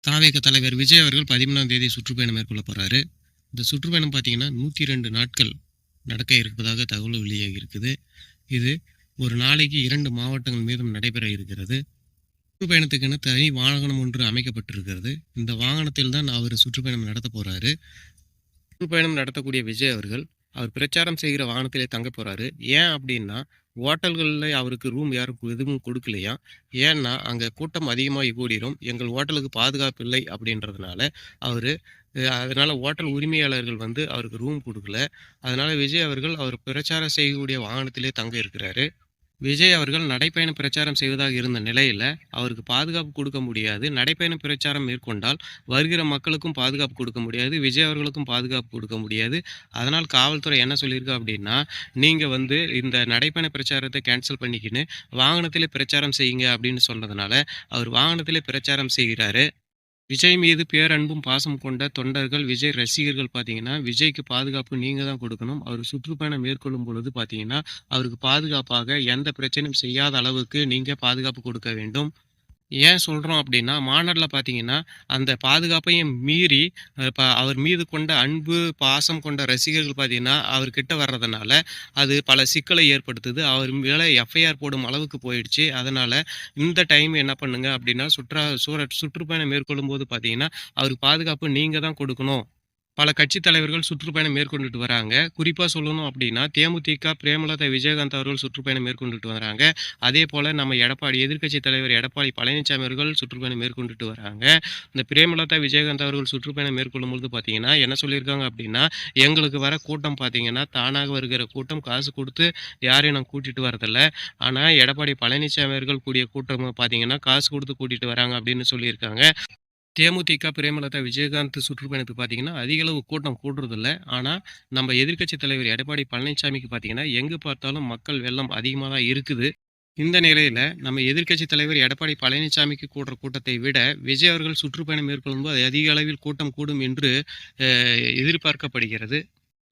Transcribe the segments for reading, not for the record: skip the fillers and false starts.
தாவேக தலைவர் விஜய் அவர்கள் 13ஆம் தேதி சுற்றுப்பயணம் மேற்கொள்ள போகிறாரு. இந்த சுற்றுப்பயணம் பார்த்தீங்கன்னா 102 நாட்கள் நடக்க இருப்பதாக தகவல் வெளியாகி இருக்குது. இது ஒரு நாளைக்கு 2 மாவட்டங்கள் மீதும் நடைபெற இருக்கிறது. சுற்றுப்பயணத்துக்குன்னு தனி வாகனம் ஒன்று அமைக்கப்பட்டிருக்கிறது. இந்த வாகனத்தில் தான் அவர் சுற்றுப்பயணம் நடத்த போகிறாரு. சுற்றுப்பயணம் நடத்தக்கூடிய விஜய் அவர்கள் அவர் பிரச்சாரம் செய்கிற வாகனத்திலே தங்க போகிறாரு. ஏன் அப்படின்னா, ஹோட்டல்களில் அவருக்கு ரூம் யாரும் எதுவும் கொடுக்கலையா. ஏன்னா அங்கே கூட்டம் அதிகமாக கூடிரும், எங்கள் ஹோட்டலுக்கு பாதுகாப்பு இல்லை அப்படின்றதுனால அவர் அதனால் ஹோட்டல் உரிமையாளர்கள் வந்து அவருக்கு ரூம் கொடுக்கல. அதனால் விஜய் அவர்கள் அவர் பிரச்சாரம் செய்யக்கூடிய வாகனத்திலே தங்க இருக்கிறாரு. விஜய் அவர்கள் நடைப்பயணம் பிரச்சாரம் செய்வதாக இருந்த நிலையில் அவருக்கு பாதுகாப்பு கொடுக்க முடியாது. நடைப்பயணம் பிரச்சாரம் மேற்கொண்டால் வருகிற மக்களுக்கும் பாதுகாப்பு கொடுக்க முடியாது, விஜய் அவர்களுக்கும் பாதுகாப்பு கொடுக்க முடியாது. அதனால் காவல்துறை என்ன சொல்லியிருக்கு அப்படின்னா, நீங்கள் வந்து இந்த நடைப்பயண பிரச்சாரத்தை கேன்சல் பண்ணிக்கின்னு வாகனத்திலே பிரச்சாரம் செய்யுங்க அப்படின்னு சொன்னதுனால அவர் வாகனத்திலே பிரச்சாரம் செய்கிறாரு. விஜய் மீது பேரன்பும் பாசம் கொண்ட தொண்டர்கள், விஜய் ரசிகர்கள் பார்த்தீங்கன்னா, விஜய்க்கு பாதுகாப்பு நீங்கள் தான் கொடுக்கணும். அவர் சுற்றுப்பயணம் மேற்கொள்ளும் பொழுது பார்த்தீங்கன்னா, அவருக்கு பாதுகாப்பாக எந்த பிரச்சனையும் செய்யாத அளவுக்கு நீங்கள் பாதுகாப்பு கொடுக்க வேண்டும். ஏன் சொல்கிறோம் அப்படின்னா, மாநாட்டில் பார்த்தீங்கன்னா, அந்த பாதுகாப்பையும் மீறி அவர் மீது கொண்ட அன்பு, பாசம் கொண்ட ரசிகர்கள் பார்த்தீங்கன்னா, அவர்கிட்ட வர்றதுனால அது பல சிக்கலை ஏற்படுத்துது. அவர் மேலே எஃப்ஐஆர் போடும் அளவுக்கு போயிடுச்சு. அதனால் இந்த டைம் என்ன பண்ணுங்க அப்படின்னா, சுற்றுப்பயணம் மேற்கொள்ளும்போது பார்த்தீங்கன்னா, அவருக்கு பாதுகாப்பு நீங்கள் தான் கொடுக்கணும். பல கட்சி தலைவர்கள் சுற்றுப்பயணம் மேற்கொண்டுட்டு வராங்க. குறிப்பாக சொல்லணும் அப்படின்னா, தேமுதிக பிரேமலதா விஜயகாந்த் அவர்கள் சுற்றுப்பயணம் மேற்கொண்டுட்டு வராங்க. அதே போல் நம்ம எதிர்க்கட்சி தலைவர் எடப்பாடி பழனிசாமி அவர்கள் சுற்றுப்பயணம் மேற்கொண்டுட்டு வராங்க. இந்த பிரேமலதா விஜயகாந்த் அவர்கள் சுற்றுப்பயணம் மேற்கொள்ளும் பொழுது பார்த்தீங்கன்னா, என்ன சொல்லியிருக்காங்க அப்படின்னா, எங்களுக்கு வர கூட்டம் பார்த்தீங்கன்னா, தானாக வருகிற கூட்டம், காசு கொடுத்து யாரையும் நான் கூட்டிகிட்டு வரதில்ல. ஆனால் எடப்பாடி பழனிசாமி அவர்கள் கூடிய கூட்டம் பார்த்தீங்கன்னா, காசு கொடுத்து கூட்டிகிட்டு வராங்க அப்படின்னு சொல்லியிருக்காங்க. தேமுதிக பிரேமலதா விஜயகாந்த் சுற்றுப்பயணத்துக்கு பார்த்தீங்கன்னா, அதிக அளவு கூட்டம் கூடுறதில்ல. ஆனால் நம்ம எதிர்க்கட்சி தலைவர் எடப்பாடி பழனிசாமிக்கு பார்த்தீங்கன்னா, எங்கே பார்த்தாலும் மக்கள் வெள்ளம் அதிகமாக தான் இருக்குது. இந்த நிலையில் நம்ம எதிர்க்கட்சி தலைவர் எடப்பாடி பழனிசாமிக்கு கூடுற கூட்டத்தை விட விஜய் அவர்கள் சுற்றுப்பயணம் மேற்கொள்ளும்போது அதிக அளவில் கூட்டம் கூடும் என்று எதிர்பார்க்கப்படுகிறது.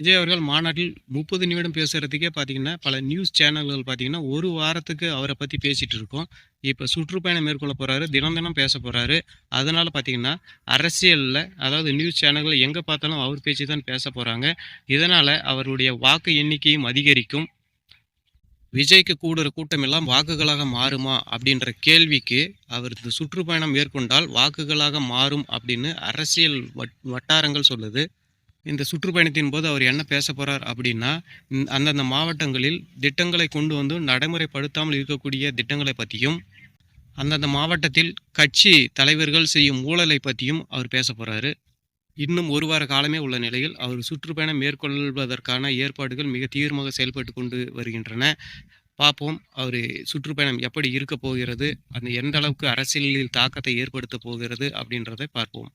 விஜய் அவர்கள் மாநாட்டில் 30 நிமிடம் பேசுகிறதுக்கே பார்த்தீங்கன்னா, பல நியூஸ் சேனல்கள் பார்த்தீங்கன்னா, ஒரு வாரத்துக்கு அவரை பற்றி பேசிகிட்டு இருக்கோம். இப்போ சுற்றுப்பயணம் மேற்கொள்ள போகிறாரு, தினம் தினம் பேச போகிறாரு. அதனால் பார்த்தீங்கன்னா, அரசியலில் அதாவது நியூஸ் சேனல்கள் எங்கே பார்த்தாலும் அவர் பேச்சு தான் பேச போகிறாங்க. இதனால் அவருடைய வாக்கு எண்ணிக்கையும் அதிகரிக்கும். விஜய்க்கு கூடுற கூட்டம் எல்லாம் வாக்குகளாக மாறுமா அப்படின்ற கேள்விக்கு அவர் இந்த சுற்றுப்பயணம் மேற்கொண்டால் வாக்குகளாக மாறும் அப்படின்னு அரசியல் வட்டாரங்கள் சொல்லுது. இந்த சுற்றுப்பயணத்தின் போது அவர் என்ன பேச போகிறார் அப்படின்னா, அந்தந்த மாவட்டங்களில் திட்டங்களை கொண்டு வந்து நடைமுறைப்படுத்தாமல் இருக்கக்கூடிய திட்டங்களை பற்றியும், அந்தந்த மாவட்டத்தில் கட்சி தலைவர்கள் செய்யும் ஊழலை பற்றியும் அவர் பேச போகிறாரு. இன்னும் ஒரு வார காலமே உள்ள நிலையில் அவர் சுற்றுப்பயணம் மேற்கொள்வதற்கான ஏற்பாடுகள் மிக தீவிரமாக செயல்பட்டு கொண்டு வருகின்றன. பார்ப்போம் அவர் சுற்றுப்பயணம் எப்படி இருக்க போகிறது, அந்த எந்த அளவுக்கு அரசியலில் தாக்கத்தை ஏற்படுத்த போகிறது அப்படின்றதை பார்ப்போம்.